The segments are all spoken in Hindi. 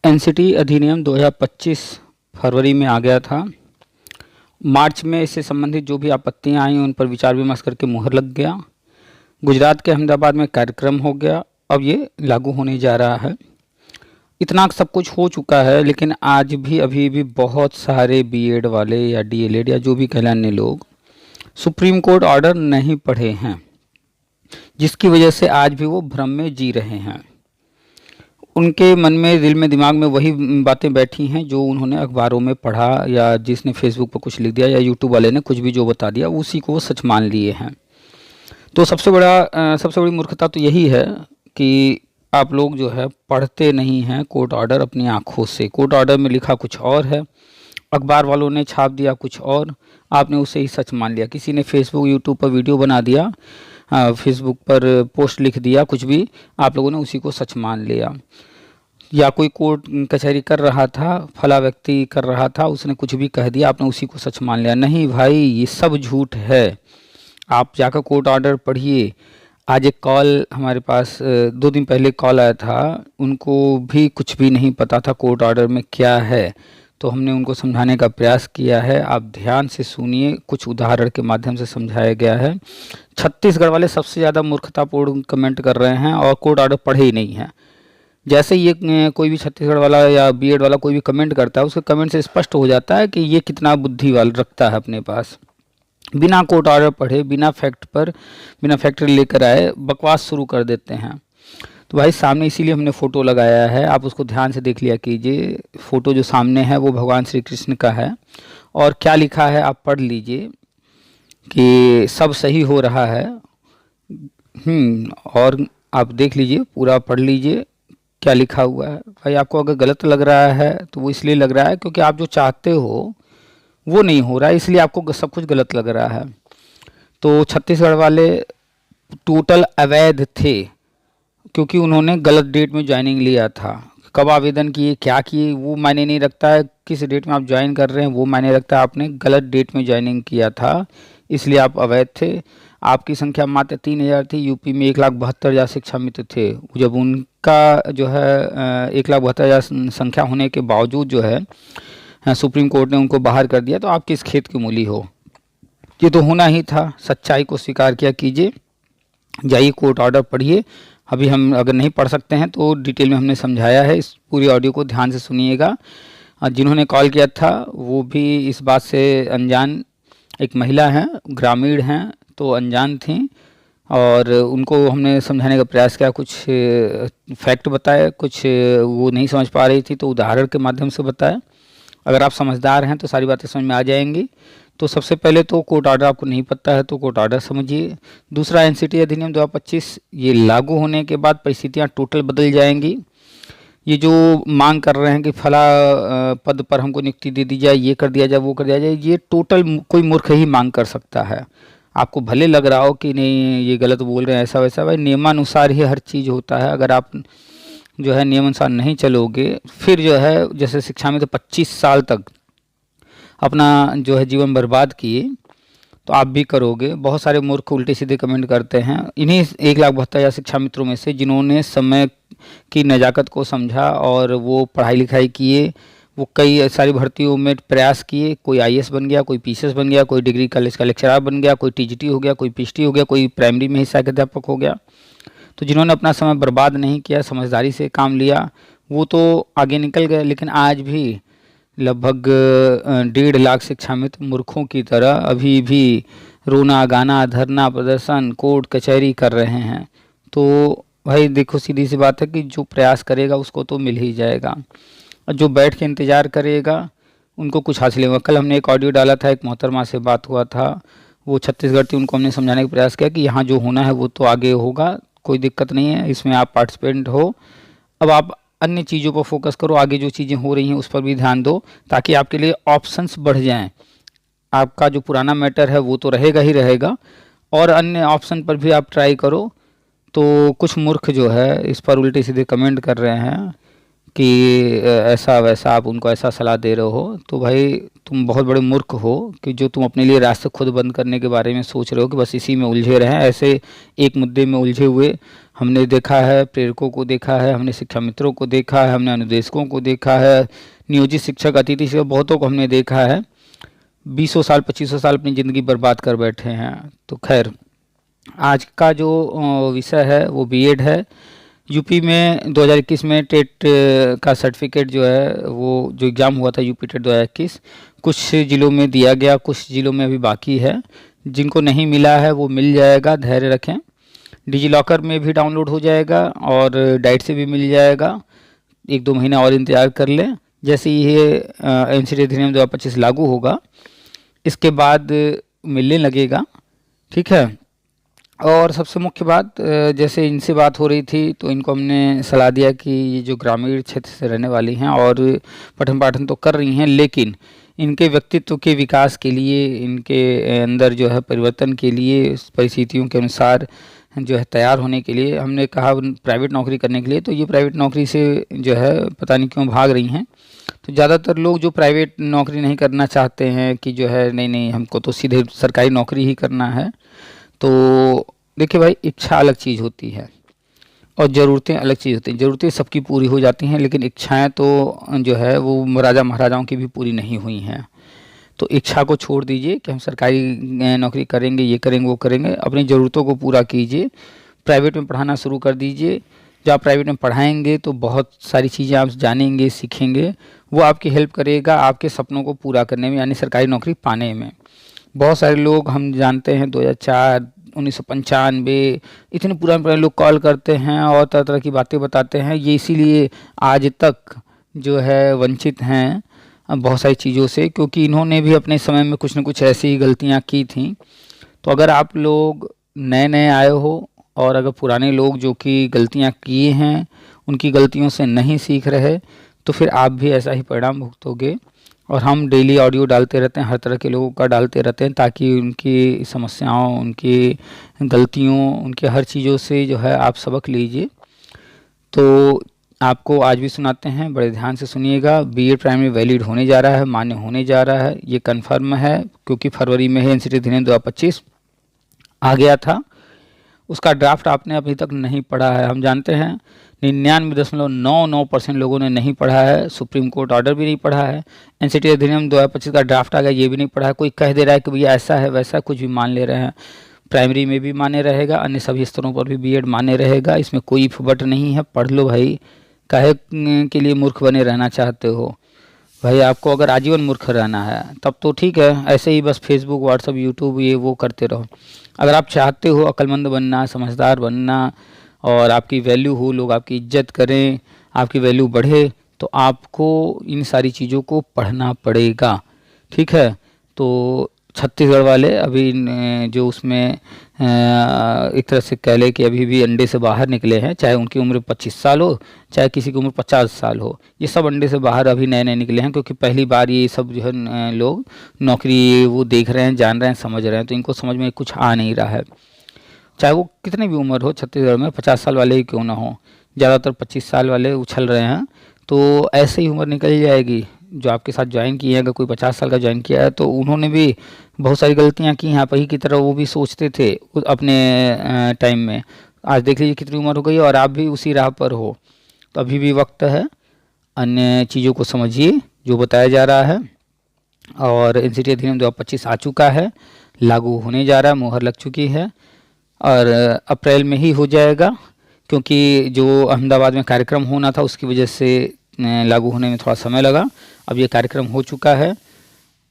एनसीटी अधिनियम 2025 फरवरी में आ गया था। मार्च में इससे संबंधित जो भी आपत्तियां आई उन पर विचार विमर्श करके मुहर लग गया। गुजरात के अहमदाबाद में कार्यक्रम हो गया। अब ये लागू होने जा रहा है। इतना सब कुछ हो चुका है, लेकिन आज भी अभी भी बहुत सारे बीएड वाले या डीएलएड या जो भी कहलाने लोग सुप्रीम कोर्ट ऑर्डर नहीं पढ़े हैं, जिसकी वजह से आज भी वो भ्रम में जी रहे हैं। उनके मन में, दिल में, दिमाग में वही बातें बैठी हैं जो उन्होंने अखबारों में पढ़ा या जिसने फेसबुक पर कुछ लिख दिया या यूट्यूब वाले ने कुछ भी जो बता दिया उसी को वो सच मान लिए हैं। तो सबसे बड़ी मूर्खता तो यही है कि आप लोग जो है पढ़ते नहीं हैं कोर्ट ऑर्डर अपनी आँखों से। कोर्ट ऑर्डर में लिखा कुछ और है, अखबार वालों ने छाप दिया कुछ और, आपने उसे ही सच मान लिया। किसी ने फेसबुक यूट्यूब पर वीडियो बना दिया, फेसबुक पर पोस्ट लिख दिया, कुछ भी आप लोगों ने उसी को सच मान लिया। या कोई कोर्ट कचहरी कर रहा था, फला व्यक्ति कर रहा था, उसने कुछ भी कह दिया, आपने उसी को सच मान लिया। नहीं भाई, ये सब झूठ है। आप जाकर कोर्ट ऑर्डर पढ़िए। आज एक कॉल हमारे पास 2 दिन पहले कॉल आया था, उनको भी कुछ भी नहीं पता था कोर्ट ऑर्डर में क्या है, तो हमने उनको समझाने का प्रयास किया है। आप ध्यान से सुनिए, कुछ उदाहरण के माध्यम से समझाया गया है। छत्तीसगढ़ वाले सबसे ज़्यादा मूर्खतापूर्ण कमेंट कर रहे हैं और कोर्ट ऑर्डर पढ़े ही नहीं हैं। जैसे ये कोई भी छत्तीसगढ़ वाला या बीएड वाला कोई भी कमेंट करता है, उसके कमेंट से स्पष्ट हो जाता है कि ये कितना बुद्धि वाला रखता है अपने पास। बिना कोर्ट ऑर्डर पढ़े, बिना फैक्ट लेकर आए बकवास शुरू कर देते हैं। तो भाई सामने इसीलिए हमने फ़ोटो लगाया है, आप उसको ध्यान से देख लिया कीजिए। फ़ोटो जो सामने है वो भगवान श्री कृष्ण का है और क्या लिखा है आप पढ़ लीजिए कि सब सही हो रहा है। और आप देख लीजिए, पूरा पढ़ लीजिए क्या लिखा हुआ है। भाई आपको अगर गलत लग रहा है तो वो इसलिए लग रहा है क्योंकि आप जो चाहते हो वो नहीं हो रहा है, इसलिए आपको सब कुछ गलत लग रहा है। तो छत्तीसगढ़ वाले टोटल अवैध थे क्योंकि उन्होंने गलत डेट में ज्वाइनिंग लिया था। कब आवेदन किए, क्या किए, वो मायने नहीं रखता है। किस डेट में आप ज्वाइन कर रहे हैं वो मायने रखता है। आपने गलत डेट में ज्वाइनिंग किया था, इसलिए आप अवैध थे। आपकी संख्या मात्र 3000 थी। यूपी में 1,72,000 शिक्षा मित्र थे। जब उनका जो है 1,72,000 संख्या होने के बावजूद जो है सुप्रीम कोर्ट ने उनको बाहर कर दिया, तो आप किस खेत की मूली हो। ये तो होना ही था। सच्चाई को स्वीकार किया कीजिए, जाइए कोर्ट ऑर्डर पढ़िए। अभी हम अगर नहीं पढ़ सकते हैं तो डिटेल में हमने समझाया है, इस पूरी ऑडियो को ध्यान से सुनिएगा। जिन्होंने कॉल किया था वो भी इस बात से अनजान, एक महिला हैं, ग्रामीण हैं, तो अनजान थी और उनको हमने समझाने का प्रयास किया। कुछ फैक्ट बताए, कुछ वो नहीं समझ पा रही थी तो उदाहरण के माध्यम से बताया। अगर आप समझदार हैं तो सारी बातें समझ में आ जाएंगी। तो सबसे पहले तो कोर्ट ऑर्डर आपको नहीं पता है तो कोर्ट ऑर्डर समझिए। दूसरा, एनसीटी अधिनियम 2025 ये लागू होने के बाद परिस्थितियां टोटल बदल जाएंगी। ये जो मांग कर रहे हैं कि फला पद पर हमको नियुक्ति दे दी जाए, ये कर दिया जाए, वो कर दिया जाए, ये टोटल कोई मूर्ख ही मांग कर सकता है। आपको भले लग रहा हो कि नहीं ये गलत बोल रहे हैं ऐसा वैसा, भाई नियमानुसार ही हर चीज़ होता है। अगर आप जो है नियमानुसार नहीं चलोगे, फिर जो है जैसे शिक्षा में तो 25 साल तक अपना जो है जीवन बर्बाद किए, तो आप भी करोगे। बहुत सारे मूर्ख उल्टे सीधे कमेंट करते हैं। इन्हीं 1,72,000 शिक्षा मित्रों में से जिन्होंने समय की नज़ाकत को समझा और वो पढ़ाई लिखाई किए, वो कई सारी भर्तियों में प्रयास किए। कोई आईएएस बन गया, कोई पीसीएस बन गया, कोई डिग्री कॉलेज का लेक्चरर बन गया, कोई टीजीटी हो गया, कोई पीएचडी हो गया, कोई प्राइमरी में ही सहायक अध्यापक हो गया। तो जिन्होंने अपना समय बर्बाद नहीं किया, समझदारी से काम लिया, वो तो आगे निकल गए। लेकिन आज भी लगभग 1.5 लाख शिक्षा मित्र मूर्खों की तरह अभी भी रोना गाना, धरना प्रदर्शन, कोर्ट कचहरी कर रहे हैं। तो भाई देखो, सीधी सी बात है कि जो प्रयास करेगा उसको तो मिल ही जाएगा, और जो बैठ के इंतज़ार करेगा उनको कुछ हासिल होगा। कल हमने एक ऑडियो डाला था, एक मोहतरमा से बात हुआ था, वो छत्तीसगढ़ थी, उनको हमने समझाने का प्रयास किया कि यहाँ जो होना है वो तो आगे होगा, कोई दिक्कत नहीं है, इसमें आप पार्टिसिपेंट हो। अब आप अन्य चीज़ों पर फोकस करो, आगे जो चीज़ें हो रही हैं उस पर भी ध्यान दो, ताकि आपके लिए ऑप्शंस बढ़ जाएं। आपका जो पुराना मैटर है वो तो रहेगा ही रहेगा, और अन्य ऑप्शन पर भी आप ट्राई करो। तो कुछ मूर्ख जो है इस पर उल्टे सीधे कमेंट कर रहे हैं कि ऐसा वैसा आप उनको ऐसा सलाह दे रहे हो, तो भाई तुम बहुत बड़े मूर्ख हो कि जो तुम अपने लिए रास्ते खुद बंद करने के बारे में सोच रहे हो कि बस इसी में उलझे रहें। ऐसे एक मुद्दे में उलझे हुए हमने देखा है, प्रेरकों को देखा है, हमने शिक्षा मित्रों को देखा है, हमने अनुदेशकों को देखा है, नियोजित शिक्षक, अतिथि शिक्षक, बहुतों को हमने देखा है 20 साल 25 साल अपनी ज़िंदगी बर्बाद कर बैठे हैं। तो खैर, आज का जो विषय है वो बीएड है। यूपी में 2021 में टेट का सर्टिफिकेट जो है, वो जो एग्ज़ाम हुआ था यूपी टेट 2021, कुछ ज़िलों में दिया गया, कुछ ज़िलों में अभी बाकी है। जिनको नहीं मिला है वो मिल जाएगा, धैर्य रखें। डिजी लॉकर में भी डाउनलोड हो जाएगा और डाइट से भी मिल जाएगा। 1-2 महीने और इंतज़ार कर लें। जैसे ही ये एनसीटी अधिनियम 2025 लागू होगा, इसके बाद मिलने लगेगा। ठीक है। और सबसे मुख्य बात, जैसे इनसे बात हो रही थी तो इनको हमने सलाह दिया कि ये जो ग्रामीण क्षेत्र से रहने वाली हैं और पठन पाठन तो कर रही हैं, लेकिन इनके व्यक्तित्व के विकास के लिए, इनके अंदर जो है परिवर्तन के लिए, परिस्थितियों के अनुसार जो है तैयार होने के लिए हमने कहा प्राइवेट नौकरी करने के लिए। तो ये प्राइवेट नौकरी से जो है पता नहीं क्यों भाग रही हैं। तो ज़्यादातर लोग जो प्राइवेट नौकरी नहीं करना चाहते हैं कि जो है नहीं नहीं हमको तो सीधे सरकारी नौकरी ही करना है। तो देखिए भाई, इच्छा अलग चीज़ होती है और ज़रूरतें अलग चीज़ होती हैं। ज़रूरतें सबकी पूरी हो जाती हैं, लेकिन इच्छाएं तो जो है वो राजा महाराजाओं की भी पूरी नहीं हुई हैं। तो इच्छा को छोड़ दीजिए कि हम सरकारी नौकरी करेंगे, ये करेंगे, वो करेंगे। अपनी ज़रूरतों को पूरा कीजिए। प्राइवेट में पढ़ाना शुरू कर दीजिए। जब आप प्राइवेट में पढ़ाएंगे तो बहुत सारी चीज़ें आप जानेंगे, सीखेंगे। वो आपकी हेल्प करेगा आपके सपनों को पूरा करने में, यानी सरकारी नौकरी पाने में। बहुत सारे लोग हम जानते हैं 2004, 1995, इतने पुराने पुराने लोग कॉल करते हैं और तरह तरह की बातें बताते हैं। ये इसीलिए आज तक जो है वंचित हैं बहुत सारी चीज़ों से, क्योंकि इन्होंने भी अपने समय में कुछ न कुछ ऐसी गलतियां की थी। तो अगर आप लोग नए नए आए हो और अगर पुराने लोग जो कि गलतियां किए हैं उनकी गलतियों से नहीं सीख रहे, तो फिर आप भी ऐसा ही परिणाम भुगतोगे। और हम डेली ऑडियो डालते रहते हैं, हर तरह के लोगों का डालते रहते हैं, ताकि उनकी समस्याओं, उनकी गलतियों, उनके हर चीज़ों से जो है आप सबक लीजिए। तो आपको आज भी सुनाते हैं, बड़े ध्यान से सुनिएगा। बीएड प्राइमरी वैलिड होने जा रहा है, मान्य होने जा रहा है, ये कन्फर्म है, क्योंकि फरवरी में ही एनसीटी अधिनियम 2025 आ गया था। उसका ड्राफ्ट आपने अभी तक नहीं पढ़ा है। हम जानते हैं 99.99% लोगों ने नहीं पढ़ा है। सुप्रीम कोर्ट ऑर्डर भी नहीं पढ़ा है। एनसीटी अधिनियम 2025 का ड्राफ्ट आ गया, ये भी नहीं पढ़ा है। कोई कह दे रहा है कि भैया ऐसा है वैसा, कुछ भी मान ले रहे हैं। प्राइमरी में भी मान्य रहेगा, अन्य सभी स्तरों पर भी बीएड मान्य रहेगा। इसमें कोई फुबट नहीं है। पढ़ लो भाई, काहे के लिए मूर्ख बने रहना चाहते हो भाई? आपको अगर आजीवन मूर्ख रहना है तब तो ठीक है, ऐसे ही बस फेसबुक, व्हाट्सअप, यूट्यूब ये वो करते रहो। अगर आप चाहते हो अक्लमंद बनना, समझदार बनना और आपकी वैल्यू हो, लोग आपकी इज्जत करें, आपकी वैल्यू बढ़े, तो आपको इन सारी चीज़ों को पढ़ना पड़ेगा। ठीक है। तो छत्तीसगढ़ वाले अभी जो उसमें एक तरह से कह ले कि अभी भी अंडे से बाहर निकले हैं, चाहे उनकी उम्र 25 साल हो, चाहे किसी की उम्र 50 साल हो, ये सब अंडे से बाहर अभी नए नए निकले हैं, क्योंकि पहली बार ये सब जो है लोग नौकरी वो देख रहे हैं, जान रहे हैं, समझ रहे हैं। तो इनको समझ में कुछ आ नहीं रहा है। चाहे वो कितनी भी उम्र हो, छत्तीसगढ़ में 50 साल वाले ही क्यों ना हो, ज़्यादातर 25 साल वाले उछल रहे हैं। तो ऐसे ही उम्र निकल जाएगी। जो आपके साथ ज्वाइन किए हैं, अगर कोई 50 साल का ज्वाइन किया है तो उन्होंने भी बहुत सारी गलतियां की हैं। आप ही की तरह वो भी सोचते थे अपने टाइम में। आज देख लीजिए कितनी उम्र हो गई और आप भी उसी राह पर हो। तो अभी भी वक्त है, अन्य चीज़ों को समझिए जो बताया जा रहा है। और एनसीटी अधिनियम 2025 आ चुका है, लागू होने जा रहा है, मुहर लग चुकी है और अप्रैल में ही हो जाएगा, क्योंकि जो अहमदाबाद में कार्यक्रम होना था उसकी वजह से लागू होने में थोड़ा समय लगा। अब ये कार्यक्रम हो चुका है।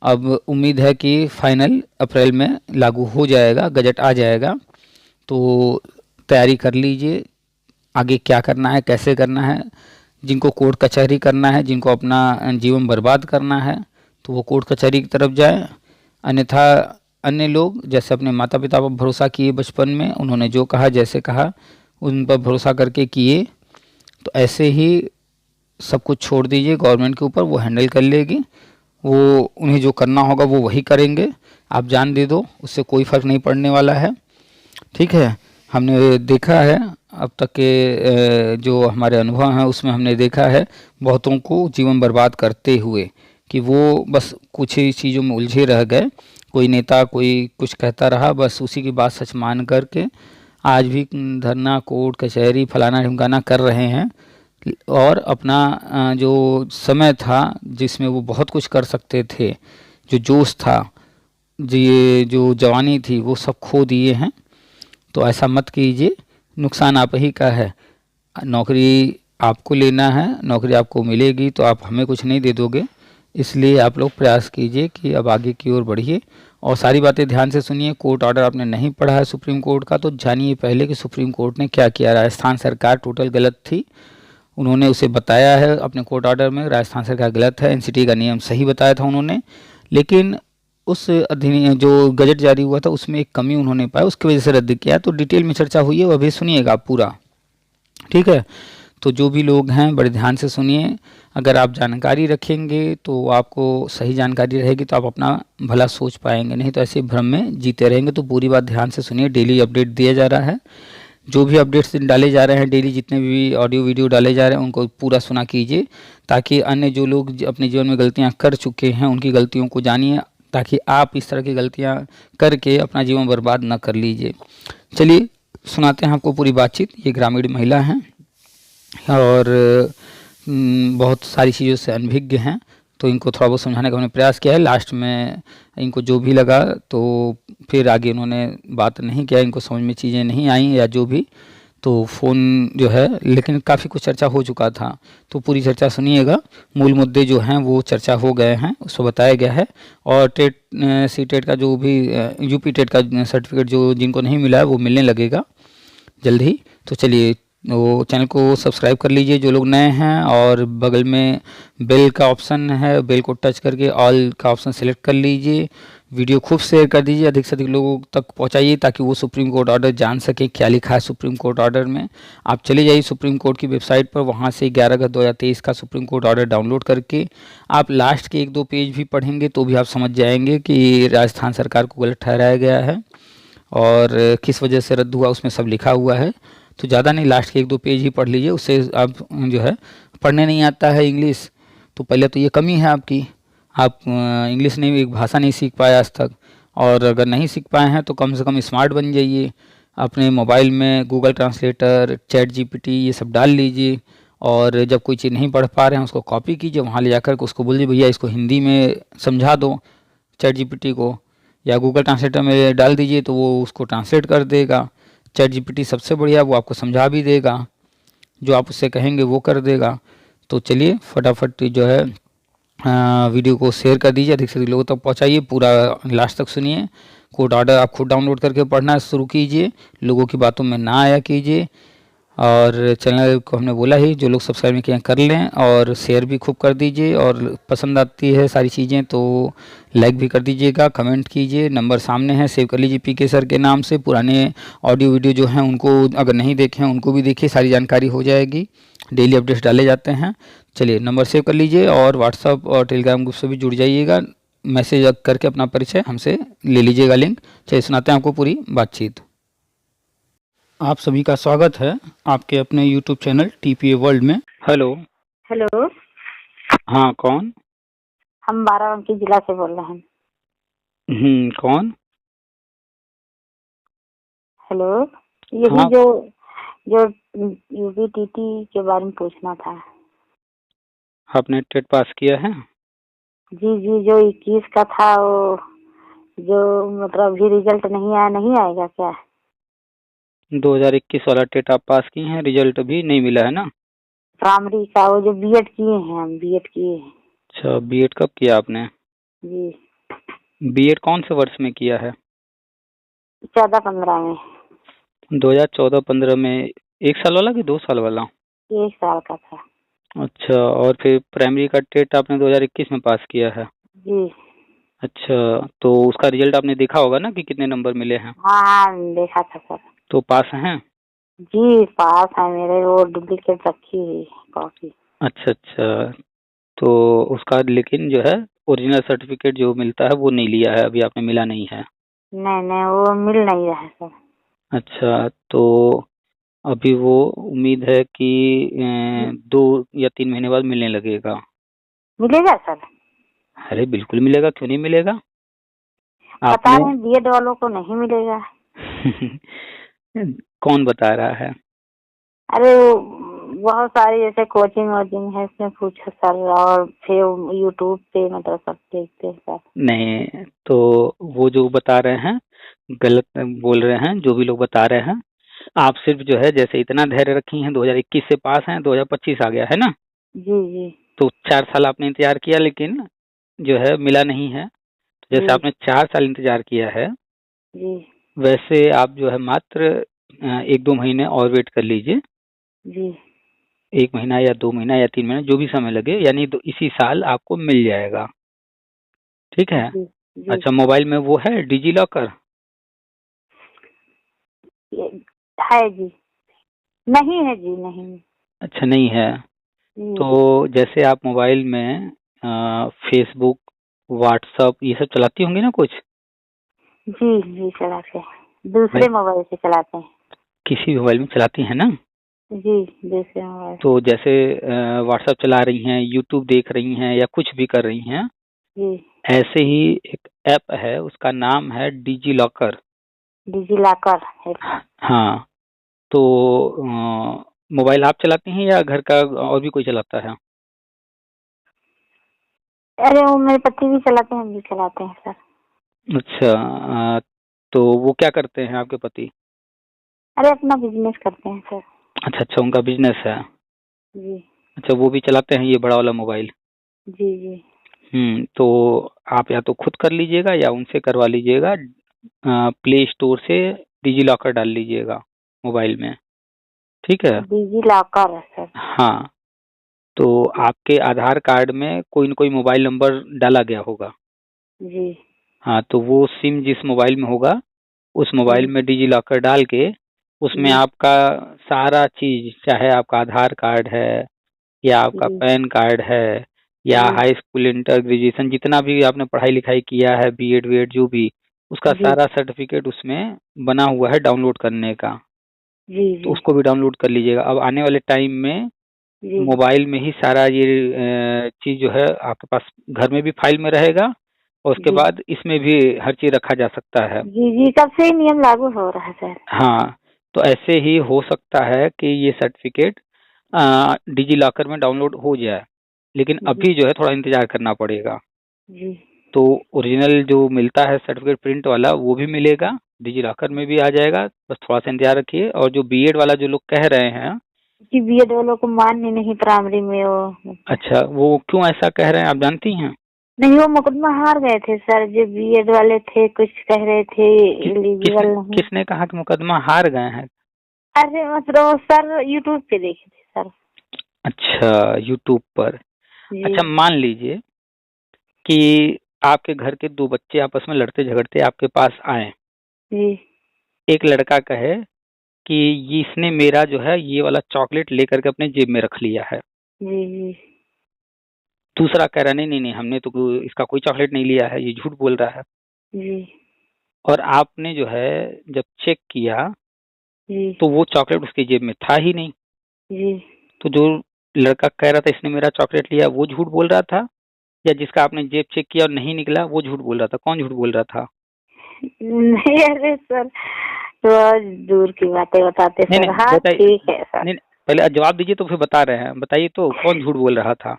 अब उम्मीद है कि फाइनल अप्रैल में लागू हो जाएगा, गजट आ जाएगा। तो तैयारी कर लीजिए, आगे क्या करना है, कैसे करना है। जिनको कोर्ट कचहरी करना है, जिनको अपना जीवन बर्बाद करना है, तो वो कोर्ट कचहरी की तरफ जाए। अन्यथा अन्य लोग जैसे अपने माता पिता पर भरोसा किए बचपन में, उन्होंने जो कहा, जैसे कहा, उन पर भरोसा करके किए, तो ऐसे ही सब कुछ छोड़ दीजिए गवर्नमेंट के ऊपर, वो हैंडल कर लेगी। वो उन्हें जो करना होगा वो वही करेंगे। आप जान दे दो, उससे कोई फ़र्क नहीं पड़ने वाला है। ठीक है। हमने देखा है अब तक के जो हमारे अनुभव हैं उसमें हमने देखा है बहुतों को जीवन बर्बाद करते हुए कि वो बस कुछ ही चीज़ों में उलझे रह गए। कोई नेता कोई कुछ कहता रहा, बस उसी की बात सच मान करके आज भी धरना कोर्ट कचहरी फलाना ढिमकाना कर रहे हैं। और अपना जो समय था जिसमें वो बहुत कुछ कर सकते थे, जो जोश था, ये जो जवानी थी, वो सब खो दिए हैं। तो ऐसा मत कीजिए, नुकसान आप ही का है। नौकरी आपको लेना है, नौकरी आपको मिलेगी तो आप हमें कुछ नहीं दे दोगे, इसलिए आप लोग प्रयास कीजिए कि अब आगे की ओर बढ़िए और सारी बातें ध्यान से सुनिए। कोर्ट ऑर्डर आपने नहीं पढ़ा है सुप्रीम कोर्ट का, तो जानिए पहले कि सुप्रीम कोर्ट ने क्या किया। राजस्थान सरकार टोटल गलत थी, उन्होंने उसे बताया है अपने कोर्ट ऑर्डर में राजस्थान सरकार गलत है, एनसीटी का नियम सही बताया था उन्होंने, लेकिन उस अधिनियम जो गजट जारी हुआ था उसमें एक कमी उन्होंने पाया, उसकी वजह से रद्द किया। तो डिटेल में चर्चा हुई है, वह भी सुनिएगा आप पूरा, ठीक है। तो जो भी लोग हैं बड़े ध्यान से सुनिए, अगर आप जानकारी रखेंगे तो आपको सही जानकारी रहेगी तो आप अपना भला सोच पाएंगे, नहीं तो ऐसे भ्रम में जीते रहेंगे। तो पूरी बात ध्यान से सुनिए, डेली अपडेट दिया जा रहा है, जो भी अपडेट्स डाले जा रहे हैं डेली, जितने भी ऑडियो वीडियो डाले जा रहे हैं उनको पूरा सुना कीजिए, ताकि अन्य जो लोग अपने जीवन में गलतियां कर चुके हैं उनकी गलतियों को जानिए, ताकि आप इस तरह की गलतियां करके अपना जीवन बर्बाद न कर लीजिए। चलिए सुनाते हैं आपको पूरी बातचीत। ये ग्रामीण महिला हैं और बहुत सारी चीज़ों से अनभिज्ञ हैं, तो इनको थोड़ा बहुत समझाने का हमने प्रयास किया है। लास्ट में इनको जो भी लगा तो फिर आगे उन्होंने बात नहीं किया, इनको समझ में चीज़ें नहीं आई या जो भी, तो फ़ोन जो है, लेकिन काफ़ी कुछ चर्चा हो चुका था। तो पूरी चर्चा सुनिएगा, मूल मुद्दे जो हैं वो चर्चा हो गए हैं, उसको बताया गया है। और टेट सी टेट का जो भी यूपी टेट का सर्टिफिकेट जो जिनको नहीं मिला है वो मिलने लगेगा जल्द ही। तो चलिए वो चैनल को सब्सक्राइब कर लीजिए जो लोग नए हैं, और बगल में बेल का ऑप्शन है, बेल को टच करके ऑल का ऑप्शन सेलेक्ट कर लीजिए। वीडियो खूब शेयर कर दीजिए, अधिक से अधिक लोगों तक पहुंचाइए, ताकि वो सुप्रीम कोर्ट ऑर्डर जान सके क्या लिखा है सुप्रीम कोर्ट ऑर्डर में। आप चले जाइए सुप्रीम कोर्ट की वेबसाइट पर, वहां से 11 अगस्त 2023 का सुप्रीम कोर्ट ऑर्डर डाउनलोड करके आप लास्ट के 1-2 पेज भी पढ़ेंगे तो भी आप समझ जाएंगे कि राजस्थान सरकार को गलत ठहराया गया है और किस वजह से रद्द हुआ, उसमें सब लिखा हुआ है। तो ज़्यादा नहीं, लास्ट के 1-2 पेज ही पढ़ लीजिए, उससे आप जो है, पढ़ने नहीं आता है इंग्लिश तो पहले तो ये कमी है आपकी, आप इंग्लिश नहीं, एक भाषा नहीं सीख पाए आज तक। और अगर नहीं सीख पाए हैं तो कम से कम स्मार्ट बन जाइए, अपने मोबाइल में गूगल ट्रांसलेटर, चैट जीपीटी ये सब डाल लीजिए, और जब कोई चीज़ नहीं पढ़ पा रहे हैं उसको कॉपी कीजिए, वहाँ ले जाकर के उसको बोलिए भैया इसको हिंदी में समझा दो चैट जीपीटी को, या गूगल ट्रांसलेटर में डाल दीजिए तो वो उसको ट्रांसलेट कर देगा। चैट जीपीटी सबसे बढ़िया, वो आपको समझा भी देगा, जो आप उससे कहेंगे वो कर देगा। तो चलिए फटाफट जो है वीडियो को शेयर कर दीजिए, अधिक से अधिक लोगों तक पहुंचाइए, पूरा लास्ट तक सुनिए। कोर्ट ऑर्डर आप खुद डाउनलोड करके पढ़ना शुरू कीजिए, लोगों की बातों में ना आया कीजिए। और चैनल को हमने बोला ही, जो लोग सब्सक्राइब नहीं किए कर लें, और शेयर भी खूब कर दीजिए, और पसंद आती है सारी चीज़ें तो लाइक भी कर दीजिएगा, कमेंट कीजिए। नंबर सामने है, सेव कर लीजिए पीके सर के नाम से। पुराने ऑडियो वीडियो जो हैं उनको अगर नहीं देखे हैं उनको भी देखिए, सारी जानकारी हो जाएगी, डेली अपडेट्स डाले जाते हैं। चलिए नंबर सेव कर लीजिए और व्हाट्सअप और टेलीग्राम ग्रुप से भी जुड़ जाइएगा, मैसेज करके अपना परिचय हमसे ले लीजिएगा लिंक। चलिए सुनाते हैं आपको पूरी बातचीत। आप सभी का स्वागत है आपके अपने YouTube चैनल TPA वर्ल्ड में। हेलो। हेलो, हाँ कौन? हम बाराबंकी जिला से बोल रहे हैं। कौन? हेलो, यही हाँ। जो जो यूपीटीटी के बारे में पूछना था। आपने टेट पास किया है? जी जी, जो 21 का था वो, जो मतलब अभी रिजल्ट नहीं आया, नहीं आएगा क्या? 2021 वाला टेट आप पास की हैं, रिजल्ट भी नहीं मिला है ना? प्राइमरी का, वो जो बीएड किए हैं, हम बीएड किए हैं। अच्छा, बीएड कब किया आपने? जी, बीएड कौन से वर्ष में किया है? 14-15 में। 2014-15 में 1 साल वाला कि 2 साल वाला? 1 साल का था। अच्छा, और फिर प्राइमरी का टेट आपने 2021 में पास किया है? जी। अच्छा, तो उसका रिजल्ट आपने देखा होगा ना कि कितने नंबर मिले हैं? हाँ हाँ, देखा था सर। तो पास हैं? जी पास है, मेरे वो डुप्लीकेट रखी हुई कॉपी। अच्छा अच्छा, तो उसका लेकिन जो है ओरिजिनल सर्टिफिकेट जो मिलता है वो नहीं लिया है अभी आपने, मिला नहीं है? नहीं नहीं, वो मिल नहीं रहा है सर। अच्छा, तो अभी वो उम्मीद है कि 2 या 3 महीने बाद मिलने लगेगा। मिलेगा सर? अरे बिल्कुल मिलेगा, क्यों नहीं मिलेगा। बता आपने रहे हैं बीएड वालों को नहीं मिलेगा। कौन बता रहा है? अरे वो बहुत सारी जैसे कोचिंग वोचिंग है, इसमें पूछो सर, और फिर यूट्यूब पे मतलब सब देखते हैं सर। नहीं, तो वो जो बता रहे हैं गलत बोल रहे हैं, जो भी लोग बता रहे हैं। आप सिर्फ जो है जैसे इतना धैर्य रखी हैं, 2021 से पास हैं, 2025 आ गया है ना, जी जी तो 4 साल आपने इंतजार किया, लेकिन जो है मिला नहीं है। तो जैसे जी आपने 4 साल इंतजार किया है, जी वैसे आप जो है मात्र 1-2 महीने और वेट कर लीजिए। जी 1 महीना या 2 महीना या 3 महीना, जो भी समय लगे, यानी तो इसी साल आपको मिल जाएगा। ठीक है। जी जी। अच्छा, मोबाइल में वो है डिजी लॉकर? ये है जी? नहीं है जी, नहीं। अच्छा, नहीं है। जी तो जैसे आप मोबाइल में फेसबुक, व्हाट्सअप ये सब चलाती होंगी ना कुछ? जी जी चलाते हैं, भाई, दूसरे मोबाइल से चलाते हैं। किसी भी मोबाइल में चलाती हैं ना? जी दूसरे मोबाइल तो जैसे व्हाट्सएप चला रही हैं, यूट्यूब देख रही हैं या कुछ भी कर रही हैं, से। जी ऐसे ही एक ऐप है, उसका नाम है डिजी लॉकर। डिजी लॉकर है। हाँ, तो मोबाइल आप चलाती हैं या घर का और भी कोई चलाता है? अरे वो मेरे पति भी चलाते हैं, हम भी चलाते हैं सर। अच्छा, तो वो क्या करते हैं आपके पति? अरे अपना बिजनेस करते हैं सर। अच्छा अच्छा, उनका बिजनेस है। जी अच्छा, वो भी चलाते हैं ये बड़ा वाला मोबाइल? जी जी तो आप या तो खुद कर लीजिएगा या उनसे करवा लीजिएगा। प्ले स्टोर से डिजी लॉकर डाल लीजिएगा मोबाइल में। ठीक है। डिजी लॉकर है सर। हाँ, तो आपके आधार कार्ड में कोई न कोई मोबाइल नंबर डाला गया होगा। जी हाँ, तो वो सिम जिस मोबाइल में होगा, उस मोबाइल जी में डिजी लॉकर डाल के उसमें जी आपका सारा चीज, चाहे आपका आधार कार्ड है या आपका जी पैन कार्ड है या जी हाई स्कूल, इंटर, ग्रेजुएशन, जितना भी आपने पढ़ाई लिखाई किया है, बीएड वीएड जो भी, उसका जी सारा सर्टिफिकेट उसमें बना हुआ है डाउनलोड करने का। जी तो जी उसको भी डाउनलोड कर लीजिएगा। अब आने वाले टाइम में जी मोबाइल में ही सारा ये चीज जो है आपके पास घर में भी फाइल में रहेगा, और उसके जी बाद इसमें भी हर चीज रखा जा सकता है। जी जी कब से ही नियम लागू हो रहा है सर? हाँ, तो ऐसे ही हो सकता है कि ये सर्टिफिकेट डिजी लॉकर में डाउनलोड हो जाए, लेकिन जी अभी जो है थोड़ा इंतजार करना पड़ेगा। जी तो ओरिजिनल जो मिलता है सर्टिफिकेट प्रिंट वाला, वो भी मिलेगा, डिजी लॉकर में भी आ जाएगा, बस थोड़ा सा इंतजार रखिए। और जो बीएड वाला जो लोग कह रहे हैं, कि बीएड वालों को मान्य नहीं प्राइमरी में वो। अच्छा, वो क्यों ऐसा कह रहे हैं आप जानती हैं? नहीं, वो मुकदमा हार गए थे सर, जो बीएड वाले थे कुछ कह रहे थे किसने एलिजिबल नहीं। किसने कहा कि मुकदमा हार गए हैं? अरे मतलब सर यूट्यूब पे देखे थे सर। अच्छा, यूट्यूब पर। जी अच्छा, मान लीजिए कि आपके घर के 2 बच्चे आपस में लड़ते झगड़ते आपके पास आए। जी एक लड़का कहे कि ये इसने मेरा जो है ये वाला चॉकलेट लेकर के अपने जेब में रख लिया है। जी जी दूसरा कह रहा नहीं नहीं नहीं, हमने तो इसका कोई चॉकलेट नहीं लिया है, ये झूठ बोल रहा है। जी और आपने जो है जब चेक किया, जी तो वो चॉकलेट उसकी जेब में था ही नहीं। जी। तो जो लड़का कह रहा था इसने मेरा चॉकलेट लिया, वो झूठ बोल रहा था, या जिसका आपने जेब चेक किया और नहीं निकला वो झूठ बोल रहा था? कौन झूठ बोल रहा था? नहीं अरे सर, तो दूर की बातें बताते नहीं सर। नहीं, हाँ बताइए। ठीक है सर। नहीं, पहले जवाब दीजिए, तो फिर बता रहे हैं, बताइए तो कौन झूठ बोल रहा था?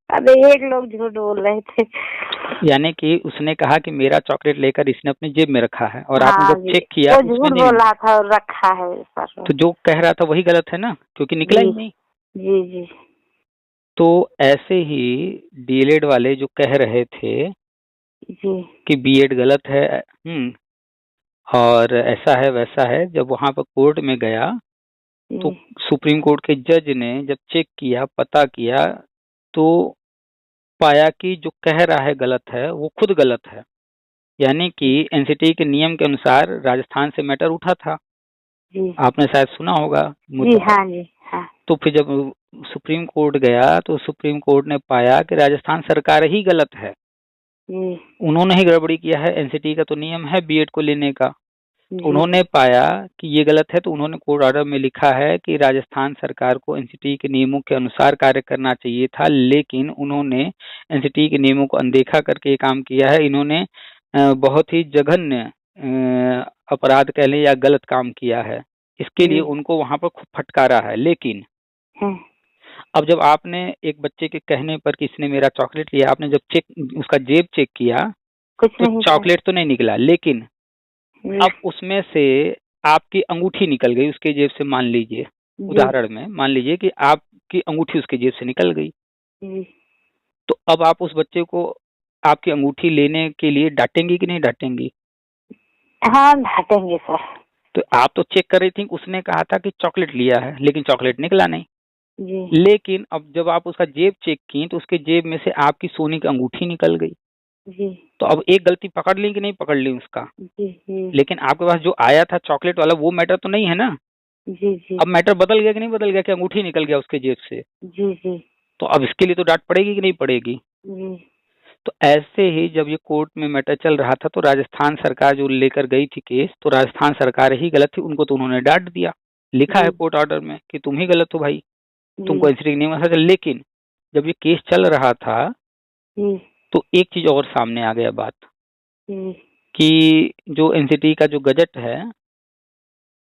अबे एक लोग झूठ बोल रहे थे। यानी कि उसने कहा कि मेरा चॉकलेट लेकर इसने अपनी जेब में रखा है, और आपने हाँ जब जी, चेक किया वो उसमें झूठ नहीं बोल मिला। रहा था और रखा है सर। तो जो कह रहा था वही गलत है ना, क्योंकि निकला जी ही नहीं। जी जी तो ऐसे ही डीएलएड वाले जो कह रहे थे जी कि बीएड गलत है, और ऐसा है वैसा है, जब वहां पर कोर्ट में गया, तो जी सुप्रीम कोर्ट के जज ने जब चेक किया, पता किया, तो पाया कि जो कह रहा है गलत है, वो खुद गलत है। यानी कि एनसीटी के नियम के अनुसार राजस्थान से मैटर उठा था, जी आपने शायद सुना होगा जी मुद्दा। हाँ जी हाँ तो फिर जब सुप्रीम कोर्ट गया, तो सुप्रीम कोर्ट ने पाया कि राजस्थान सरकार ही गलत है, जी उन्होंने ही गड़बड़ी किया है। एनसीटी का तो नियम है बीएड को लेने का। तो जी। उन्होंने पाया कि ये गलत है, तो उन्होंने कोर्ट ऑर्डर में लिखा है कि राजस्थान सरकार को एनसीटी के नियमों के अनुसार कार्य करना चाहिए था, लेकिन उन्होंने एनसीटी के नियमों को अनदेखा करके ये काम किया है। इन्होंने बहुत ही जघन्य अपराध कह लें या गलत काम किया है। इसके लिए जी। उनको वहां पर खूब फटकारा है। लेकिन हम्म। अब जब आपने एक बच्चे के कहने पर किसी ने मेरा चॉकलेट लिया, आपने जब चेक उसका जेब चेक किया कुछ तो नहीं सर। चॉकलेट तो नहीं निकला, लेकिन जी। अब उसमें से आपकी अंगूठी निकल गई उसके जेब से। मान लीजिए, जी। उदाहरण में मान लीजिए कि आपकी अंगूठी उसके जेब से निकल गई, जी। तो अब आप उस बच्चे को आपकी अंगूठी लेने के लिए डांटेंगी कि नहीं डांटेंगी? हाँ, डांटेंगे सर। तो आप तो चेक कर रही थी, उसने कहा था कि चॉकलेट लिया है, लेकिन चॉकलेट निकला नहीं। जी। लेकिन अब जब आप उसका जेब चेक की तो उसके जेब में से आपकी सोने की अंगूठी निकल गई। जी। तो अब एक गलती पकड़ ली कि नहीं पकड़ ली उसका? जी। जी। लेकिन आपके पास जो आया था चॉकलेट वाला, वो मैटर तो नहीं है ना। जी। जी। अब मैटर बदल गया कि नहीं बदल गया कि अंगूठी निकल गया उसके जेब से? जी। जी। तो अब इसके लिए तो डांट पड़ेगी कि नहीं पड़ेगी? जी। तो ऐसे ही जब ये कोर्ट में मैटर चल रहा था तो राजस्थान सरकार जो लेकर गई थी केस, तो राजस्थान सरकार ही गलत थी, उनको तो उन्होंने डांट दिया। लिखा है जी। कोर्ट ऑर्डर में कि तुम ही गलत हो भाई, जी। तुमको एनसीटी नहीं मसा। लेकिन जब ये केस चल रहा था जी। तो एक चीज और सामने आ गया बात, जी। कि जो एनसीटी का जो गजट है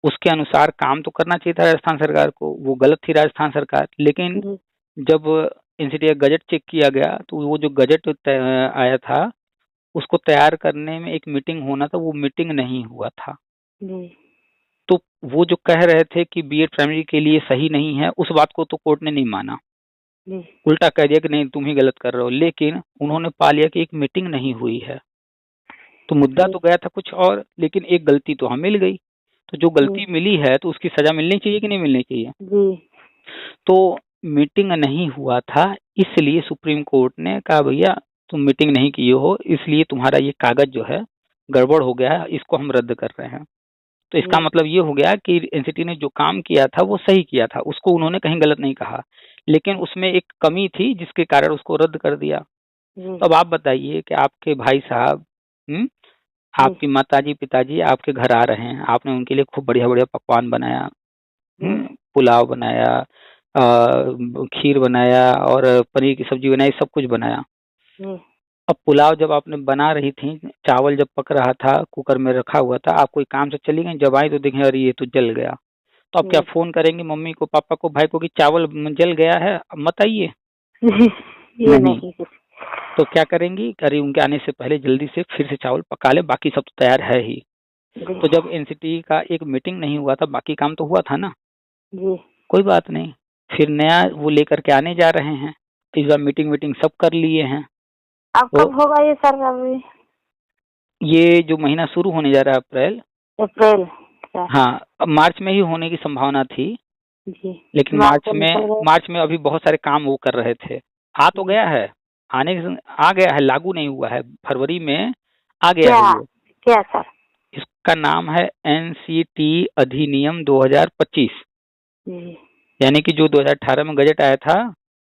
उसके अनुसार काम तो करना चाहिए था राजस्थान सरकार को, वो गलत थी राजस्थान सरकार। लेकिन जी। जब एनसीटी का गजट चेक किया गया तो वो जो गजट आया था उसको तैयार करने में एक मीटिंग होना था, वो मीटिंग नहीं हुआ था। जी। तो वो जो कह रहे थे कि बीएड प्राइमरी के लिए सही नहीं है, उस बात को तो कोर्ट ने नहीं माना, जी। उल्टा कह दिया कि नहीं तुम ही गलत कर रहे हो। लेकिन उन्होंने पा लिया कि एक मीटिंग नहीं हुई है, तो मुद्दा जी। तो गया था कुछ और, लेकिन एक गलती तो हमें मिल गई। तो जो गलती मिली है तो उसकी सजा मिलनी चाहिए कि नहीं मिलनी चाहिए? जी। तो मीटिंग नहीं हुआ था, इसलिए सुप्रीम कोर्ट ने कहा भैया तुम मीटिंग नहीं किए हो, इसलिए तुम्हारा ये कागज जो है गड़बड़ हो गया है, इसको हम रद्द कर रहे हैं। तो इसका जी। मतलब ये हो गया कि एनसीटी ने जो काम किया था वो सही किया था, उसको उन्होंने कहीं गलत नहीं कहा, लेकिन उसमें एक कमी थी जिसके कारण उसको रद्द कर दिया। जी। तो अब आप बताइए कि आपके भाई साहब, जी। आपकी माताजी पिताजी आपके घर आ रहे हैं, आपने उनके लिए खूब बढ़िया बढ़िया पकवान बनाया, जी। पुलाव बनाया, खीर बनाया और पनीर की सब्जी बनाई, सब कुछ बनाया। जी। अब पुलाव जब आपने बना रही थी, चावल जब पक रहा था, कुकर में रखा हुआ था, आप कोई काम से चली गई, जब आई तो देखें अरे ये तो जल गया। तो आप क्या जी। फोन करेंगे मम्मी को, पापा को, भाई को कि चावल जल गया है, अब मत आइए? ये नहीं। नहीं। तो क्या करेंगी, अरे उनके आने से पहले जल्दी से फिर से चावल पका ले, बाकी सब तो तैयार है ही। जी। तो जब एनसीटी का एक मीटिंग नहीं हुआ था, बाकी काम तो हुआ था ना। जी। कोई बात नहीं, फिर नया वो लेकर के आने जा रहे हैं, तो इस बार मीटिंग मीटिंग सब कर लिए हैं। अब तो कब होगा ये सर? अभी ये जो महीना शुरू होने जा रहा है अप्रैल, अप्रैल सर। हाँ अब मार्च में ही होने की संभावना थी, जी। लेकिन मार्च तो निकल गए। मार्च में अभी बहुत सारे काम वो कर रहे थे। आ तो जी। गया है, आ गया है, लागू नहीं हुआ है, फरवरी में आ गया क्या? है ये। क्या सर? इसका नाम है एनसीटी अधिनियम 2025, जी। यानी कि जो 2018 में गजट आया था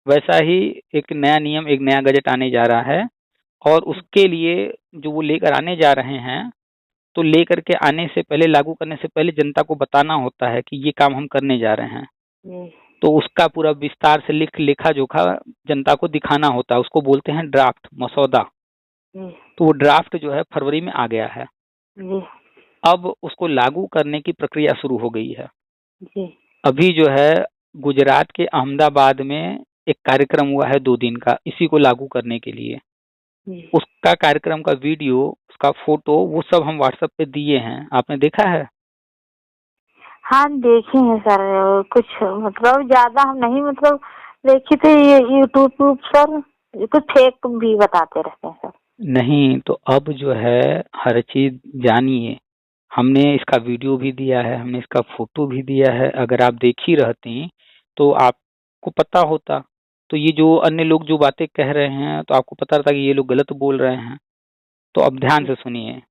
वैसा ही एक नया नियम, एक नया गजट आने जा रहा है। और उसके लिए जो वो लेकर आने जा रहे हैं, तो लेकर के आने से पहले, लागू करने से पहले जनता को बताना होता है कि ये काम हम करने जा रहे हैं। जी। तो उसका पूरा विस्तार से लेखा जोखा जनता को दिखाना होता है, उसको बोलते हैं ड्राफ्ट, मसौदा। जी। तो वो ड्राफ्ट जो है फरवरी में आ गया है। जी। अब उसको लागू करने की प्रक्रिया शुरू हो गई है। जी। अभी जो है गुजरात के अहमदाबाद में एक कार्यक्रम हुआ है 2 दिन का, इसी को लागू करने के लिए। जी। उसका कार्यक्रम का वीडियो, उसका फोटो, वो सब हम व्हाट्सएप पे दिए हैं, आपने देखा है? हाँ, देखे हैं सर। कुछ मतलब ज्यादा हम नहीं, मतलब देखी थी ये यूट्यूब पर, कुछ फेक भी बताते रहते हैं सर। नहीं, तो अब जो है हर चीज जानिए। हमने इसका वीडियो भी दिया है, हमने इसका फोटो भी दिया है, अगर आप देखी रहती तो आपको पता होता। तो ये जो अन्य लोग जो बातें कह रहे हैं तो आपको पता रहता कि ये लोग गलत बोल रहे हैं। तो अब ध्यान जी। से सुनिए,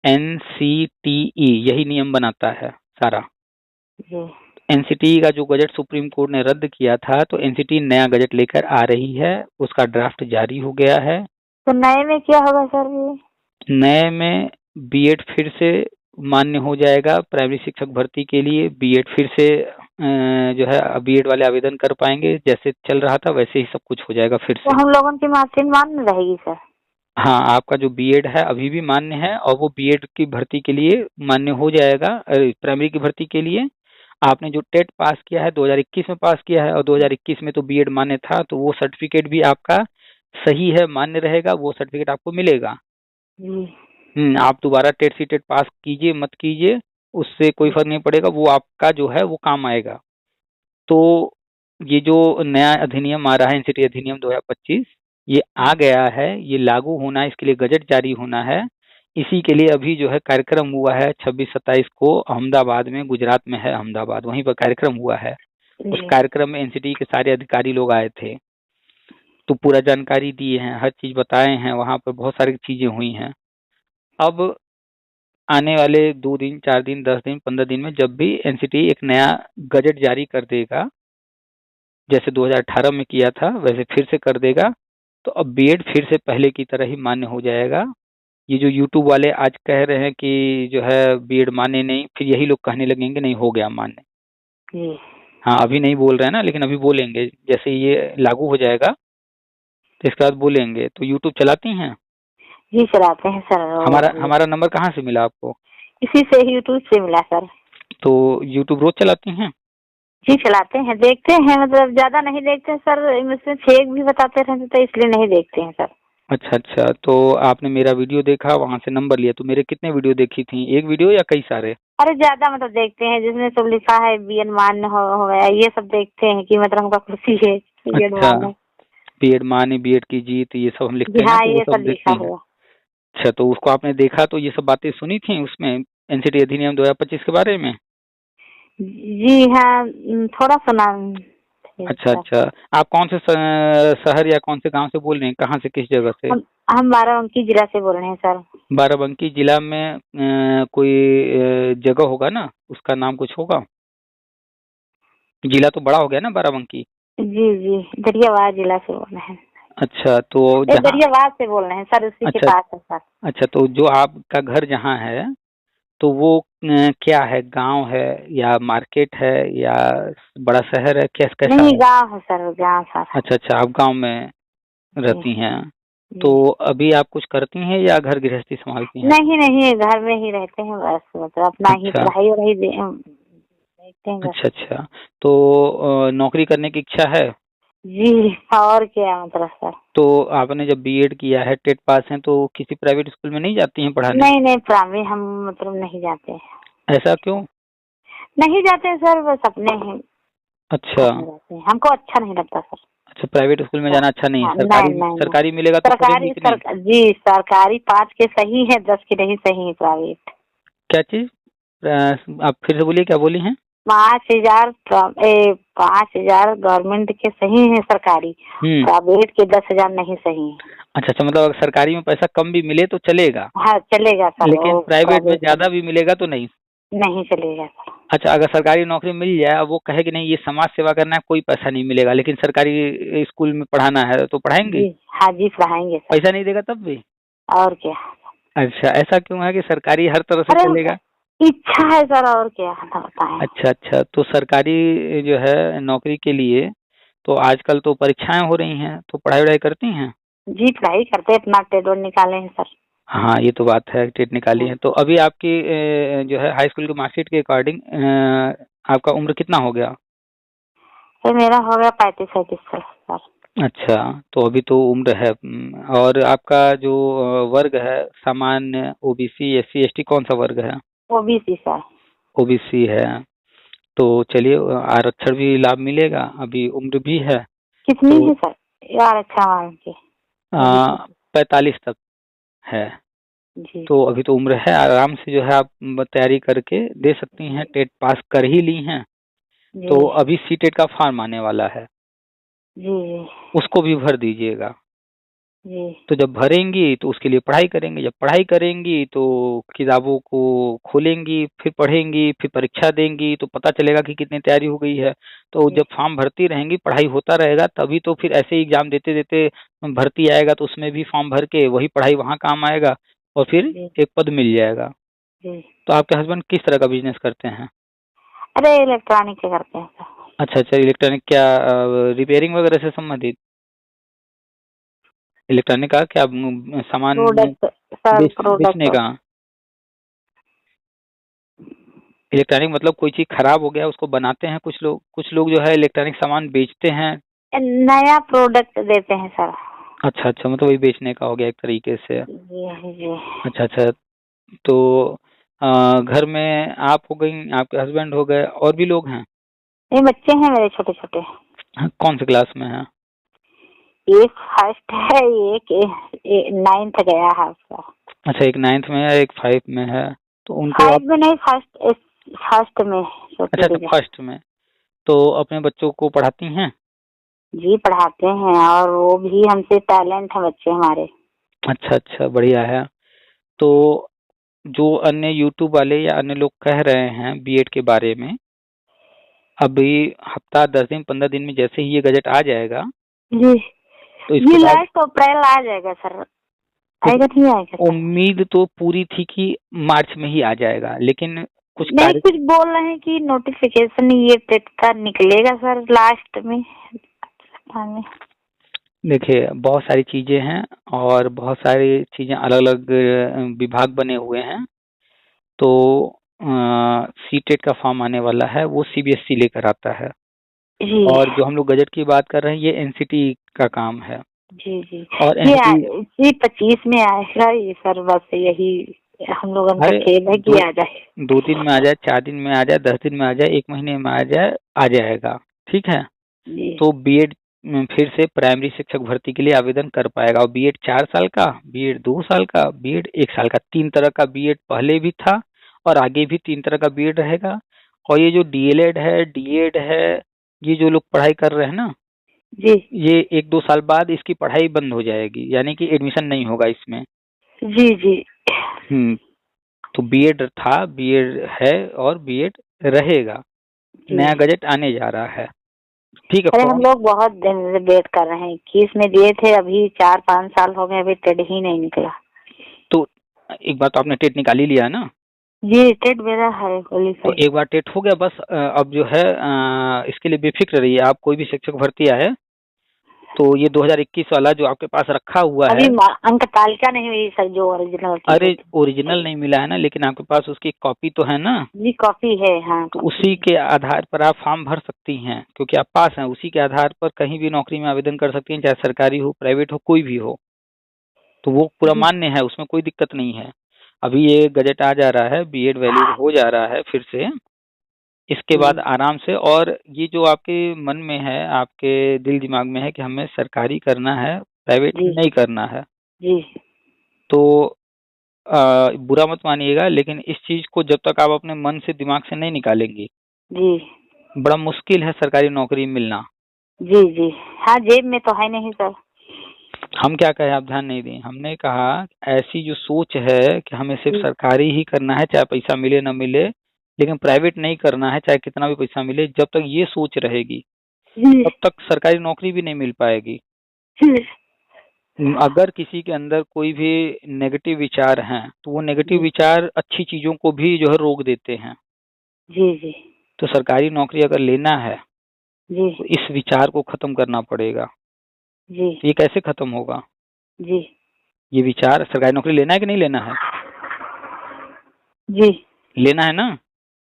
एनसीटीई यही नियम बनाता है सारा। जी। एनसीटी का जो गजट सुप्रीम कोर्ट ने रद्द किया था, तो एनसीटी नया गजट लेकर आ रही है, उसका ड्राफ्ट जारी हो गया है। तो नए में क्या होगा सर ये? नए में बीएड फिर से मान्य हो जाएगा प्राइमरी शिक्षक भर्ती के लिए। बीएड फिर से जो है बीएड वाले आवेदन कर पाएंगे, जैसे चल रहा था वैसे ही सब कुछ हो जाएगा फिर तो से। हम लोगों की मार्कशीट मान्य रहेगी सर? हाँ, आपका जो बीएड है अभी भी मान्य है और वो बीएड की भर्ती के लिए मान्य हो जाएगा। प्राइमरी की भर्ती के लिए आपने जो टेट पास किया है 2021 में पास किया है और 2021 में तो बीएड मान्य था, तो वो सर्टिफिकेट भी आपका सही है, मान्य रहेगा, वो सर्टिफिकेट आपको मिलेगा। जी। आप दोबारा टेट सी टेट पास कीजिए मत कीजिए, उससे कोई फर्क नहीं पड़ेगा, वो आपका जो है वो काम आएगा। तो ये जो नया अधिनियम आ रहा है एनसीटी अधिनियम 2025, ये आ गया है, ये लागू होना है, इसके लिए गजट जारी होना है। इसी के लिए अभी जो है कार्यक्रम हुआ है 26-27 को अहमदाबाद में, गुजरात में है अहमदाबाद, वहीं पर कार्यक्रम हुआ है। उस जी। कार्यक्रम में एनसीटी के सारे अधिकारी लोग आए थे, तो पूरा जानकारी दिए हैं, हर चीज बताए हैं, वहां पर बहुत सारी चीजें हुई हैं। अब आने वाले 2 दिन 4 दिन 10 दिन 15 दिन में जब भी एनसीटी एक नया गजट जारी कर देगा, जैसे 2018 में किया था वैसे फिर से कर देगा, तो अब बीएड फिर से पहले की तरह ही मान्य हो जाएगा। ये जो यूट्यूब वाले आज कह रहे हैं कि जो है बीएड मान्य नहीं, फिर यही लोग कहने लगेंगे नहीं हो गया मान्य। जी। हाँ, अभी नहीं बोल रहे हैं ना, लेकिन अभी बोलेंगे जैसे ये लागू हो जाएगा तो इसके बाद बोलेंगे। तो यूट्यूब चलाती हैं? जी चलाते हैं सर। हमारा हमारा नंबर कहाँ से मिला आपको? इसी से यूट्यूब से मिला सर। तो यूट्यूब रोज चलाती हैं? जी चलाते हैं, देखते हैं, मतलब ज्यादा नहीं देखते हैं सर, इसमें फेक भी बताते रहते तो इसलिए नहीं देखते हैं सर। अच्छा अच्छा, तो आपने मेरा वीडियो देखा, वहां से नंबर लिया, तो मेरे कितने वीडियो देखी थी, एक वीडियो या कई सारे? अरे ज्यादा मतलब देखते हैं, जिसमें सब लिखा है बीएड मान्य हो गया, ये सब देखते हैं कि मतलब हमको खुशी है बीएड अच्छा, मान्य। बीएड मान्य, बीएड की जीत, ये सब हम लिखते जी हैं ना, हाँ, तो वो ये सब सब देखती लिखा हैं। हुआ। अच्छा, तो उसको आपने देखा तो ये सब बातें सुनी थी उसमें एनसीटी अधिनियम 2025 के बारे में? जी हाँ, थोड़ा सुना थे अच्छा सर। अच्छा, आप कौन से शहर या कौन से गांव से बोल रहे हैं, कहाँ से, किस जगह से? हम बाराबंकी जिला से बोल रहे हैं सर। बाराबंकी जिला में कोई जगह होगा ना, उसका नाम कुछ होगा? जिला तो बड़ा हो गया ना बाराबंकी। जी जी, दरियाबाद जिला से बोल रहे हैं। अच्छा, तो जहाँ, दरियाबाद से बोल रहे हैं सर, उसी के अच्छा पास है सर। अच्छा, तो जो आपका घर जहाँ है तो वो क्या है, गांव है या मार्केट है या बड़ा शहर है, कैसा नहीं, है? गाँव है सर, गाँव सर। अच्छा अच्छा, आप गांव में जी रहती हैं। तो जी। अभी आप कुछ करती हैं या घर गृहस्थी संभालती हैं? नहीं नहीं, घर में ही रहते हैं बस, मतलब अपना ही अच्छा पढ़ाई वढ़ाई देखते हैं बस। अच्छा अच्छा, तो नौकरी करने की इच्छा है? जी, और क्या मतलब सर। तो आपने जब बीएड किया है, टेट पास हैं, तो किसी प्राइवेट स्कूल में नहीं जाती हैं पढ़ाने? नहीं नहीं, प्राइवेट हम मतलब नहीं जाते हैं। ऐसा क्यों? नहीं जाते हैं सर, बस अपने ही अच्छा घर में रहते हैं, हमको अच्छा नहीं लगता सर। अच्छा, प्राइवेट स्कूल में जाना अच्छा नहीं है, हाँ, नहीं सरकारी नहीं नहीं। सरकारी मिलेगा तो पढ़ेंगी कि नहीं? जी सरकारी 5 के सही है, 10 के नहीं सही है प्राइवेट। क्या चीज? आप फिर से बोलिए, क्या बोली हैं? 5,000 5,000 गवर्नमेंट के सही है सरकारी, प्राइवेट के 10,000 नहीं सही है। अच्छा अच्छा, मतलब अगर सरकारी में पैसा कम भी मिले तो चलेगा, हाँ चलेगा सर, लेकिन वो प्राइवेट में प्राइवेट ज्यादा भी मिलेगा तो नहीं? नहीं चलेगा सर। अच्छा, अगर सरकारी नौकरी मिल जाए, अब वो कहे कि नहीं ये समाज सेवा करना है, कोई पैसा नहीं मिलेगा, लेकिन सरकारी स्कूल में पढ़ाना है तो पढ़ाएंगे? जी हाँ जी, पढ़ाएंगे सर। पैसा नहीं देगा तब भी? और क्या। अच्छा, ऐसा क्यों है कि सरकारी हर तरह से अरे चलेगा? इच्छा है सर, और क्या बताएं। अच्छा अच्छा, तो सरकारी जो है नौकरी के लिए तो आजकल तो परीक्षाएं हो रही हैं, तो पढ़ाई वढ़ाई करती हैं? जी पढ़ाई करते, अपना टेट निकाले हैं सर। हाँ, ये तो बात है, टेट निकाली है। तो अभी आपकी जो है हाई स्कूल की मार्कशीट के अकॉर्डिंग आपका उम्र कितना हो गया? तो मेरा हो गया 35-37 साल सर। अच्छा, तो अभी तो उम्र है। और आपका जो वर्ग है, सामान्य, ओबीसी, एससी, एसटी, कौन सा वर्ग है? OBC sir. ओबीसी है। तो चलिए, आरक्षण भी लाभ मिलेगा, अभी उम्र भी है। कितनी तो है सर यार, अच्छा मान के? ओबीसी 45 तक है। जी तो अभी तो उम्र है, आराम से जो है आप तैयारी करके दे सकती हैं, टेट पास कर ही ली हैं। जी तो अभी सी टेट का फॉर्म आने वाला है, जी जी उसको भी भर दीजिएगा। जी तो जब भरेंगी तो उसके लिए पढ़ाई करेंगे, जब पढ़ाई करेंगी तो किताबों को खोलेंगी, फिर पढ़ेंगी, फिर परीक्षा देंगी, तो पता चलेगा कि कितनी तैयारी हो गई है। तो जी जब फॉर्म भरती रहेंगी, पढ़ाई होता रहेगा, तभी तो फिर ऐसे ही एग्जाम देते देते भर्ती आएगा, तो उसमें भी फॉर्म भर के वही पढ़ाई वहाँ काम आएगा और फिर जी एक पद मिल जाएगा। जी। तो आपके हस्बैंड किस तरह का बिजनेस करते हैं? अरे इलेक्ट्रॉनिक के करते हैं सर। अच्छा अच्छा, इलेक्ट्रॉनिक क्या, रिपेयरिंग वगैरह से संबंधित? इलेक्ट्रॉनिक का क्या सामान प्रोडक्ट सर, बेचने प्रोडक्ट। का? इलेक्ट्रॉनिक मतलब कोई चीज खराब हो गया उसको बनाते हैं कुछ लोग जो है इलेक्ट्रॉनिक सामान बेचते हैं। नया प्रोडक्ट देते हैं सर। अच्छा अच्छा, मतलब वही बेचने का हो गया एक तरीके से। जी जी। अच्छा अच्छा। तो घर में आप हो गई, आपके हस्बैंड हो गए, और भी लोग हैं? ये बच्चे हैं मेरे छोटे छोटे। हाँ, कौन सी क्लास में है? एक फर्स्ट है, एक नाइन्थ गया है उसका। अच्छा, एक 9th में है, एक 5 में है। तो उनको आप, 5 में नहीं, फर्स्ट, फर्स्ट में अच्छा छोटी अच्छा, दीदी। फर्स्ट में। तो अपने बच्चों को पढ़ाती हैं? जी पढ़ाते हैं, और वो भी हमसे टैलेंट है बच्चे हमारे। अच्छा अच्छा, बढ़िया है। तो जो अन्य यूट्यूब वाले या अन्य लोग कह रहे हैं बीएड के बारे में, अभी हफ्ता 10 दिन 15 दिन में जैसे ही ये गजट आ जाएगा, जी। तो ये इसके बाद लास्ट अप्रैल आ जाएगा सर। आएगा देखिए, नहीं आएगा सर? उम्मीद तो पूरी थी कि मार्च में ही आ जाएगा, लेकिन कुछ नहीं, कार्य, कुछ बोल रहे हैं कि नोटिफिकेशन ये टेट का निकलेगा सर लास्ट में। हाँ में। देखिए बहुत सारी चीजें हैं और बहुत सारी चीजें अलग अलग विभाग बने हुए हैं। तो सी टेट का फॉर्म आने वाला है, वो सीबीएसई लेकर आता है। जी और जो हम लोग गजट की बात कर रहे हैं, ये एनसीटी का काम है। जी। जी और ये एनसीटी, जी 25 में आएगा ये सर, बस यही हम लोगों का अरे खेल है दो कि आ जाए। 2 दिन में आ जाए, 4 दिन में आ जाए, 10 दिन में आ जाए, 1 महीने में आ जाए, आ जाएगा। ठीक है। जी तो बीएड फिर से प्राइमरी शिक्षक भर्ती के लिए आवेदन कर पाएगा। और बीएड 4 साल का, बीएड 2 साल का, बीएड 1 साल का, 3 तरह का बीएड पहले भी था और आगे भी 3 तरह का बीएड रहेगा। और ये जो डीएलएड है, डीएड है, ये जो लोग पढ़ाई कर रहे हैं ना, जी ये 1-2 साल बाद इसकी पढ़ाई बंद हो जाएगी, यानी कि एडमिशन नहीं होगा इसमें। जी। जी हम्म। तो बीएड था, बीएड है और बीएड रहेगा। जी। नया गजट आने जा रहा है। ठीक है, अरे हम फॉर्म। लोग बहुत दिन से वेट कर रहे हैं, 21 में दिए थे, अभी 4-5 साल हो गए, अभी टेट ही नहीं निकला। तो एक बार तो आपने टेट निकाल ही लिया ना? जी टेट मेरा है तो क्वालिफाई। एक बार टेट हो गया बस, अब जो है इसके लिए बेफिक्र रहिए। आप कोई भी शिक्षक भर्ती आए तो ये 2021 वाला जो आपके पास रखा हुआ है, अभी अंक तालिका नहीं हुई सर, जो ओरिजिनल की अरे होती। ओरिजिनल नहीं मिला है ना, लेकिन आपके पास उसकी कॉपी तो है ना? जी कॉपी है, हाँ तो कॉपी उसी है। के आधार पर आप फॉर्म भर सकती हैं, क्योंकि आप पास हैं। उसी के आधार पर कहीं भी नौकरी में आवेदन कर सकती हैं, चाहे सरकारी हो, प्राइवेट हो, कोई भी हो। तो वो पूरा जी मान्य है, उसमें कोई दिक्कत नहीं है। अभी ये गजट आ जा रहा है, बीएड वैलिड हो जा रहा है फिर से। इसके बाद जी आराम से, और ये जो आपके मन में है, आपके दिल दिमाग में है कि हमें सरकारी करना है, प्राइवेट जी नहीं करना है, जी तो बुरा मत मानिएगा, लेकिन इस चीज को जब तक आप अपने मन से, दिमाग से नहीं निकालेंगी, जी बड़ा मुश्किल है सरकारी नौकरी मिलना। जी जी। हाँ जेब में तो है नहीं सर। हम क्या कहें, आप ध्यान नहीं दें। हमने कहा ऐसी जो सोच है कि हमें सिर्फ जी सरकारी ही करना है, चाहे पैसा मिले ना मिले, लेकिन प्राइवेट नहीं करना है चाहे कितना भी पैसा मिले, जब तक ये सोच रहेगी जी तब तक सरकारी नौकरी भी नहीं मिल पाएगी। जी अगर किसी के अंदर कोई भी नेगेटिव विचार हैं, तो वो नेगेटिव जी विचार अच्छी चीजों को भी जो है रोक देते हैं। जी जी तो सरकारी नौकरी अगर लेना है जी तो इस विचार को खत्म करना पड़ेगा। जी तो ये कैसे खत्म होगा? जी ये विचार, सरकारी नौकरी लेना है कि नहीं लेना है? जी लेना है ना?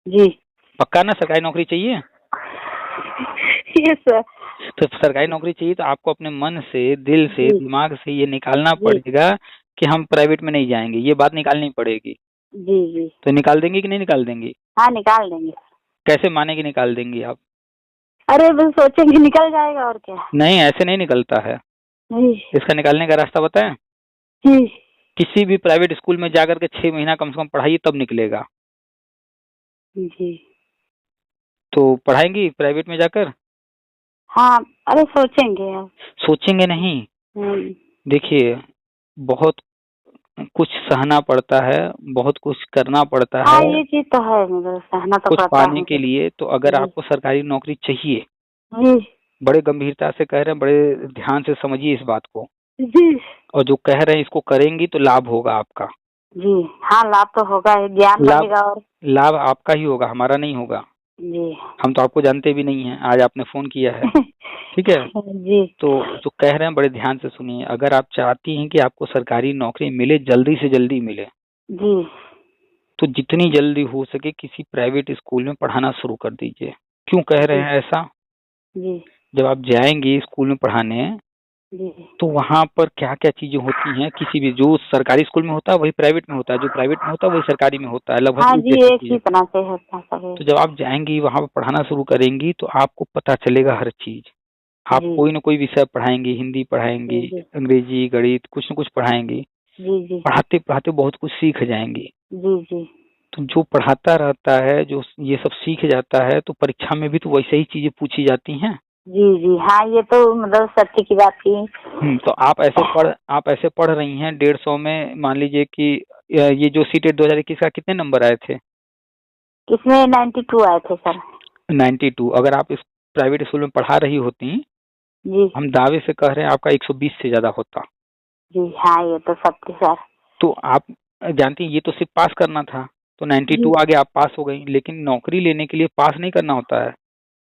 जी। पक्का ना, सरकारी नौकरी चाहिए? Yes sir. तो सरकारी नौकरी चाहिए तो आपको अपने मन से, दिल से, जी दिमाग से ये निकालना जी पड़ेगा कि हम प्राइवेट में नहीं जाएंगे। ये बात निकालनी पड़ेगी। जी जी। तो निकाल देंगे कि नहीं निकाल देंगी? हाँ निकाल देंगे। कैसे माने कि निकाल देंगी आप? अरे बस सोचेंगे निकल जाएगा और क्या। नहीं, ऐसे नहीं निकलता है। जी इसका निकालने का रास्ता बताएं? जी किसी भी प्राइवेट स्कूल में जाकर के 6 महीना कम से कम पढ़ाइए, तब निकलेगा। जी। तो पढ़ाएंगी प्राइवेट में जाकर? हाँ अरे सोचेंगे अब। सोचेंगे नहीं। हम्म। देखिए, बहुत कुछ सहना पड़ता है, बहुत कुछ करना पड़ता हाँ है ये चीज तो है, मतलब सहना तो कुछ पड़ता पाने है। के लिए। तो अगर जी आपको सरकारी नौकरी चाहिए, जी बड़े गंभीरता से कह रहे हैं, बड़े ध्यान से समझिए इस बात को। जी और जो कह रहे हैं इसको करेंगी तो लाभ होगा आपका। जी हाँ, लाभ तो होगा ही, ज्ञान लाभ बढ़ेगा और लाभ आपका ही होगा, हमारा नहीं होगा। जी हम तो आपको जानते भी नहीं हैं, आज आपने फोन किया है, ठीक है। जी तो जो कह रहे हैं बड़े ध्यान से सुनिए, अगर आप चाहती हैं कि आपको सरकारी नौकरी मिले, जल्दी से जल्दी मिले, जी तो जितनी जल्दी हो सके किसी प्राइवेट स्कूल में पढ़ाना शुरू कर दीजिए। क्यों कह रहे जी हैं ऐसा? जी जब आप जाएंगे स्कूल में पढ़ाने, जी तो वहाँ पर क्या क्या चीजें होती हैं, किसी भी जो सरकारी स्कूल में होता है वही प्राइवेट में होता है, जो प्राइवेट में होता है वही सरकारी में होता है, लगभग हाँ एक जी, जैसी एक चीज ही है। तरह से होता सके। तो जब आप जाएंगी वहाँ पर पढ़ाना शुरू करेंगी तो आपको पता चलेगा हर चीज। आप जी कोई ना कोई विषय पढ़ाएंगी, हिंदी जी पढ़ाएंगी, जी अंग्रेजी, गणित, कुछ न कुछ पढ़ाएंगी। जी जी पढ़ाते पढ़ाते बहुत कुछ सीख जाएंगी। जी जी तो जो पढ़ाता रहता है, जो ये सब सीख जाता है, तो परीक्षा में भी तो वैसे ही चीजें पूछी जाती हैं। जी जी हाँ, ये तो मतलब सत्य की बात की। तो आप ऐसे पढ़ रही हैं 150 में, मान लीजिए कि ये जो सीटेट 2021 का कितने नंबर आए थे? इसमें 92 आए थे सर। 92। अगर आप इस प्राइवेट स्कूल में पढ़ा रही होती, जी हम दावे से कह रहे हैं आपका 120 से ज्यादा होता। जी हाँ, ये तो सत्य सर। तो आप जानती हैं ये तो सिर्फ पास करना था, तो 92 जी आ गया, आप पास हो गई। लेकिन नौकरी लेने के लिए पास नहीं करना होता है,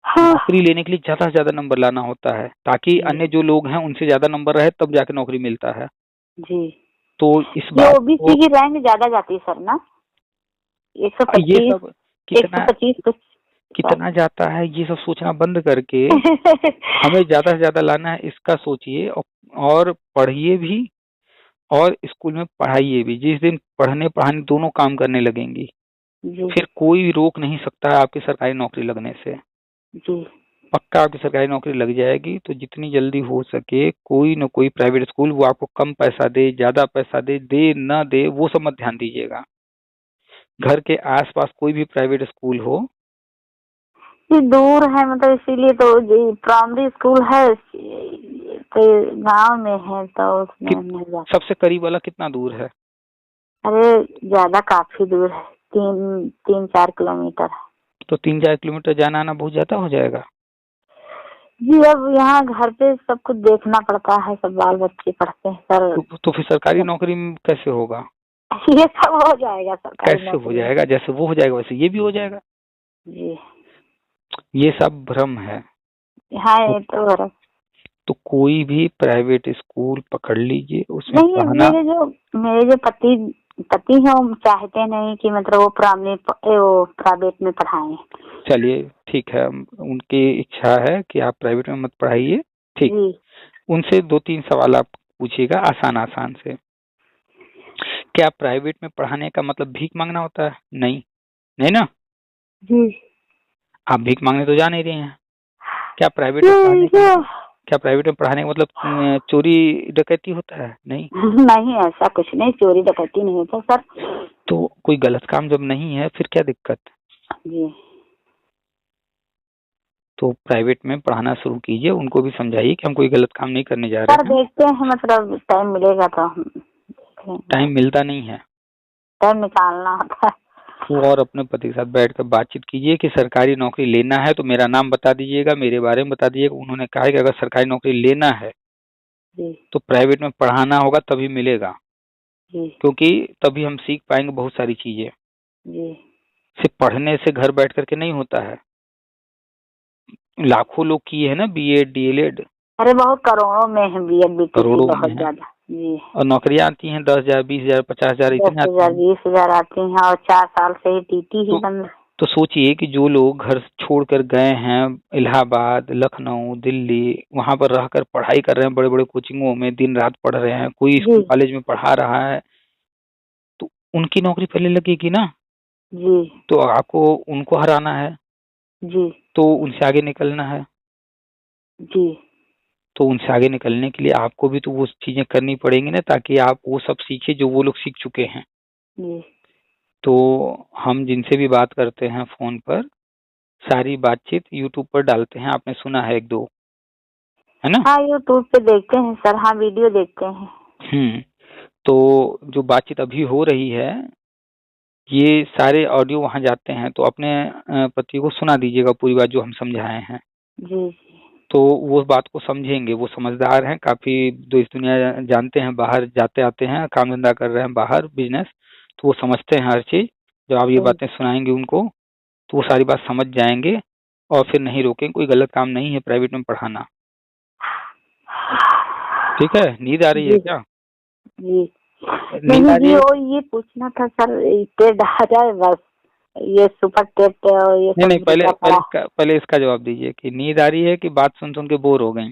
हाँ नौकरी लेने के लिए ज्यादा से ज्यादा नंबर लाना होता है, ताकि जी अन्य जो लोग हैं उनसे ज्यादा नंबर रहे, तब जाके नौकरी मिलता है। जी, तो इस ये बात ओबीसी को, की रैंक ज्यादा जाती है सर ना, एक सौ ये पच्चीस सब एक सौ कितना पच्चीस कुछ कितना जाता है ये सब सोचना बंद करके हमें ज्यादा से ज्यादा लाना है, इसका सोचिए। और पढ़िए भी और स्कूल में पढ़ाइए भी। जिस दिन पढ़ने पढ़ाने दोनों काम करने लगेंगी, जी फिर कोई रोक नहीं सकता है आपकी सरकारी नौकरी लगने से। जी पक्का आपकी सरकारी नौकरी लग जाएगी। तो जितनी जल्दी हो सके कोई न कोई प्राइवेट स्कूल, वो आपको कम पैसा दे, ज्यादा पैसा दे, दे न दे, वो सब मत ध्यान दीजिएगा। घर के आसपास कोई भी प्राइवेट स्कूल हो। ये दूर है मतलब, इसीलिए तो जी प्राइमरी स्कूल है तो गांव में है तो उसमें कि नहीं जाते। सबसे करीब वाला कितना दूर है? अरे ज्यादा काफी दूर है, 3-4 किलोमीटर है। तो 3-4 किलोमीटर जाना आना बहुत ज्यादा हो जाएगा। जी अब यहाँ घर पे सब कुछ देखना पड़ता है, सब बाल बच्चे पढ़ते हैं सर। तो फिर सरकारी नौकरी में कैसे होगा? ये सब हो जाएगा सरकारी कैसे हो नौकरी में। जाएगा? जैसे वो हो जाएगा वैसे ये भी हो जाएगा। जी ये सब भ्रम है। हाँ, तो, ये तो है। तो कोई भी प्राइवेट स्कूल पकड़ लीजिए, उसमें नहीं, पढ़ना। मेरे जो पति पति हैं वो चाहते नहीं कि मतलब वो प्राइवेट में पढ़ाएं। चलिए ठीक है, उनकी इच्छा है कि आप प्राइवेट में मत पढ़ाइए। ठीक। जी उनसे 2-3 सवाल आप पूछिएगा आसान आसान से। क्या प्राइवेट में पढ़ाने का मतलब भीख मांगना होता है? नहीं, नहीं ना। जी आप भीख मांगने तो जा नहीं रही हैं। क्या प्राइवेट में ये पढ़ाने का जो मतलब क्या प्राइवेट में पढ़ाने का मतलब चोरी डकैती होता है? नहीं। नहीं, ऐसा कुछ नहीं, चोरी डकैती नहीं होता सर। तो कोई गलत काम जब नहीं है फिर क्या दिक्कत? जी तो प्राइवेट में पढ़ाना शुरू कीजिए, उनको भी समझाइए कि हम कोई गलत काम नहीं करने जा सर, रहे हैं। देखते हैं मतलब टाइम मिलेगा तो हम देखेंगे। टाइम मिलता नहीं है। टाइम निकालना होता है। वो और अपने पति के साथ बैठकर बातचीत कीजिए कि सरकारी नौकरी लेना है तो मेरा नाम बता दीजिएगा, मेरे बारे में बता दीजिएगा। उन्होंने कहा है कि अगर सरकारी नौकरी लेना है जी तो प्राइवेट में पढ़ाना होगा, तभी मिलेगा। जी क्योंकि तभी हम सीख पाएंगे बहुत सारी चीजें। जी सिर्फ पढ़ने से घर बैठ करके नहीं होता है। लाखों लोग किए हैं ना बीएड डीएलएड, अरे बहुत करोड़ों में है बीएड बीटीसी, करोड़ों में बहुत है। ज्यादा। जी और नौकरियां आती हैं 10,000, 20,000, 50,000 दस इतने आती हजार हैं। 20,000 आती हैं और 4 साल से ही टीटी ही तो बंद। तो सोचिए कि जो लोग घर छोड़कर गए हैं इलाहाबाद, लखनऊ, दिल्ली, वहां पर रहकर पढ़ाई कर रहे हैं, बड़े बड़े कोचिंगों में दिन रात पढ़ रहे हैं, कोई जी स्कूल कॉलेज में पढ़ा रहा है, तो उनकी नौकरी पहले लगेगी ना। जी तो आपको उनको हराना है, जी तो उनसे आगे निकलना है। जी तो उनसे आगे निकलने के लिए आपको भी तो वो चीजें करनी पड़ेंगी ना, ताकि आप वो सब सीखे जो वो लोग सीख चुके हैं। जी तो हम जिनसे भी बात करते हैं फोन पर, सारी बातचीत यूट्यूब पर डालते हैं, आपने सुना है 1-2, है ना। हाँ, यूट्यूब पे देखते हैं सर, हाँ वीडियो देखते हैं। हम्म। तो जो बातचीत अभी हो रही है, ये सारे ऑडियो वहां जाते हैं, तो अपने पति को सुना दीजिएगा पूरी बात जो हम समझाए हैं। जी तो वो बात को समझेंगे। वो समझदार हैं, काफ़ी देश दुनिया जानते हैं, बाहर जाते आते हैं, काम धंधा कर रहे हैं बाहर, बिजनेस, तो वो समझते हैं हर चीज़। जब आप ये बातें सुनाएंगे उनको तो वो सारी बात समझ जाएंगे और फिर नहीं रोकेंगे। कोई गलत काम नहीं है प्राइवेट में पढ़ाना। ठीक है। नींद आ रही है जी क्या? जी नींद नहीं आ रही जी, है? वो ये पूछना था सर, टेट आ जाए बस, ये सुपर टेट और ये नहीं सब नहीं, पहले का पहले पढ़ा। इसका पहले इसका जवाब दीजिए कि नींद आ रही है कि बात सुन सुन के बोर हो गई?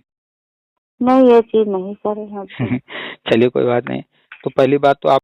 नहीं, ये चीज नहीं सर, हाँ तो चलिए कोई बात नहीं। तो पहली बात तो आप